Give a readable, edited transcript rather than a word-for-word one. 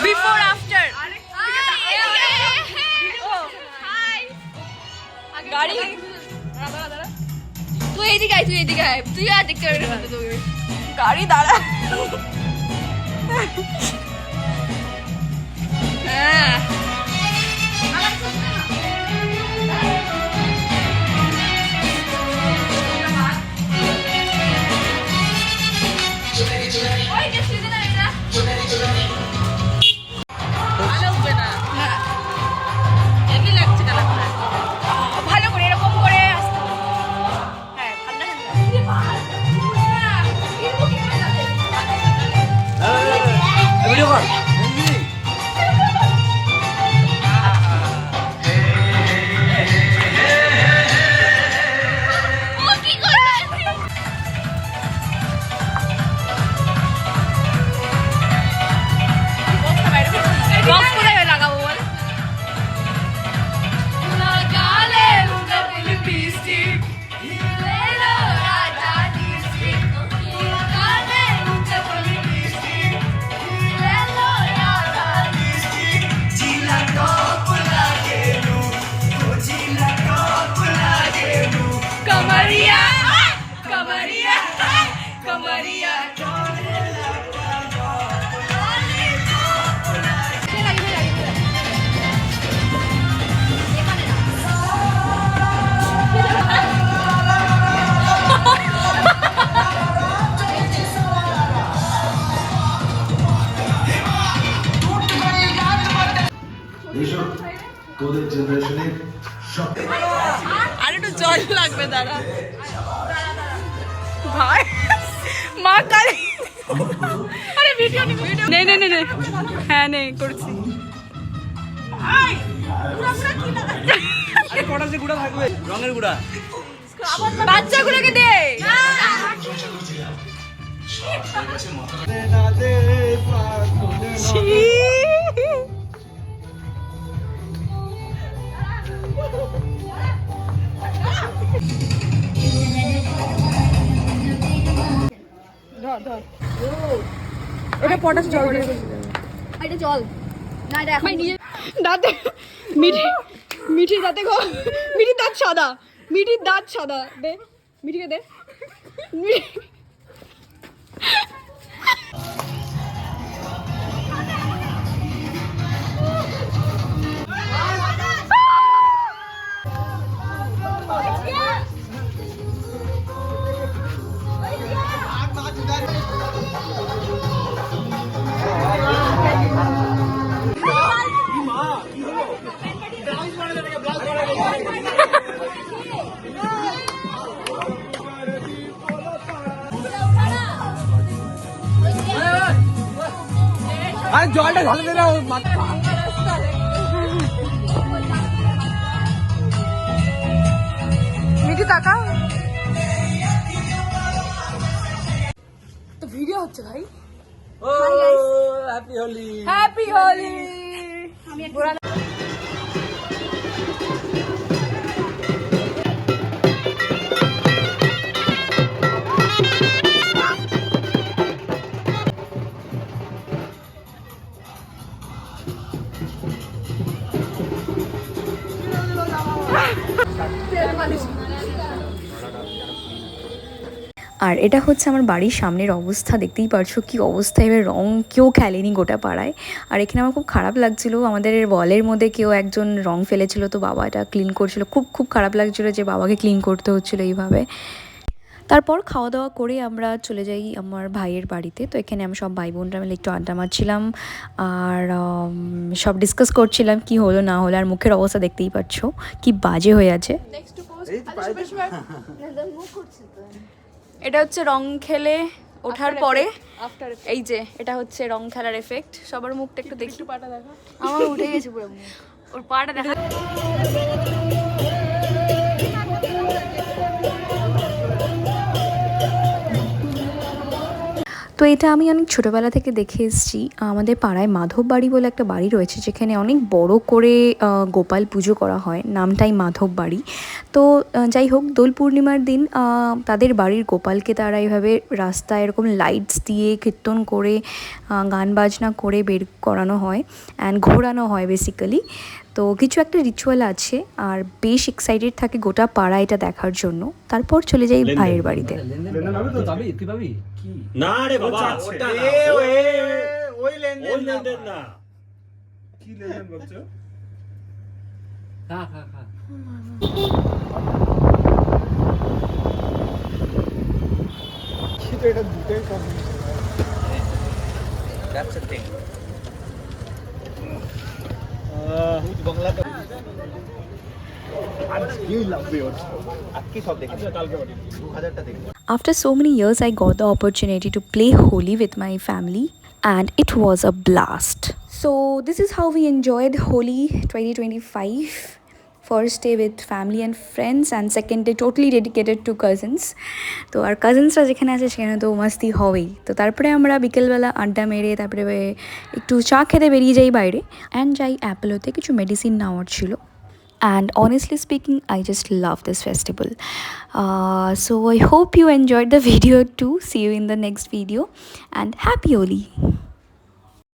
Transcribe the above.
Before after গাড়ি তুই এইদিকে আয় তুই আর দেখতে পারবি না তোকে গাড়ি দাঁড়া হ্যাঁ ভালো করে এরকম করে আসতে হবে। হ্যাঁ ঠান্ডা ভিডিও কর বক্স কোথায় লাগাবো বল Kamaria, Kamaria, Kamaria. তোদের জেনারেশনের সব আর একটু জল লাগবে দাঁড়া ভাই মা কালী আরে ভিডিও নে নে নে নে হ্যাঁ নে করছি আরে কটা যে গুড়া থাকবে রঙের গুড়া বাচ্চাগুলোকে দে ছি এটা পটাশ জল এটা জল না এটা এখন দাঁতে মিঠির দাঁতে গো মিঠির দাঁত সাদা দে মিঠিকে দে আরে জলটা ঢালে দে না মিঠি তাকা তো ভিডিও হচ্ছে ভাই ও হ্যাপি হোলি হ্যাপি হোলি আর এটা হচ্ছে আমার বাড়ির সামনের অবস্থা, দেখতেই পারছো কি অবস্থা। এবার রং কেউ খেলেনি গোটা পাড়ায়। আর এখানে আমার খুব খারাপ লাগছিল, আমাদের ওয়ালের মধ্যে কেউ একজন রং ফেলেছিল, তো বাবা এটা ক্লিন করছিল। খুব খারাপ লাগছিল যে বাবাকে ক্লিন করতে হচ্ছিলো এইভাবে। তারপর খাওয়া দাওয়া করে আমরা চলে যাই আমার ভাইয়ের বাড়িতে। তো এখানে আমি সব ভাই বোনরা মিলে একটু আড্ডা মারছিলাম আর সব ডিসকাস করছিলাম কি হলো না হলো। আর মুখের অবস্থা দেখতেই পাচ্ছ কি বাজে হয়ে আছে। এটা হচ্ছে রং খেলে ওঠার পরে এই যে এটা হচ্ছে রং খেলার এফেক্ট। সবার মুখটা একটু দেখি, পাটা দেখা আমার উঠে গেছে পুরো মুখ ওর পাটা দেখা। তো এটা আমি অনেক ছোটোবেলা থেকে দেখে এসেছি। আমাদের পাড়ায় মাধব বাড়ি বলে একটা বাড়ি রয়েছে, যেখানে অনেক বড় করে গোপাল পুজো করা হয়, নামটাই মাধব বাড়ি। তো যাই হোক, দোল পূর্ণিমার দিন তাদের বাড়ির গোপালকে তারা এইভাবে রাস্তায় এরকম লাইটস দিয়ে কীর্তন করে গান বাজনা করে বের করানো হয় অ্যান্ড ঘোরানো হয় বেসিক্যালি। তো কিছু একটা রিচুয়াল আছে, আর বেশ এক্সাইটেড থাকে গোটা পাড়া এটা দেখার জন্য। তারপর চলে যাই ভাইয়ের বাড়িতে। না রে বাবা, ওটা না। ওই লেনদেন না। কি লেনদেন বলছো? খা খা খা। এটা দুটোই কম। That's the thing. After so many years, I got the opportunity to play Holi with my family, and it was a blast. So this is how we enjoyed Holi 2025. First day with family and friends, and second day totally dedicated to cousins. তো আর কাজিনসরা যেখানে আছে সেখানে তো মাস্তি হবেই। তো তারপরে আমরা বিকেলবেলা আড্ডা মেরে তারপরে একটু চা খেতে বেরিয়ে যাই বাইরে, অ্যান্ড যাই অ্যাপোলোতে কিছু মেডিসিন নেওয়ার ছিল। And honestly speaking, I just love this festival. So I hope you enjoyed the video too. See you in the next video, and happy Holi.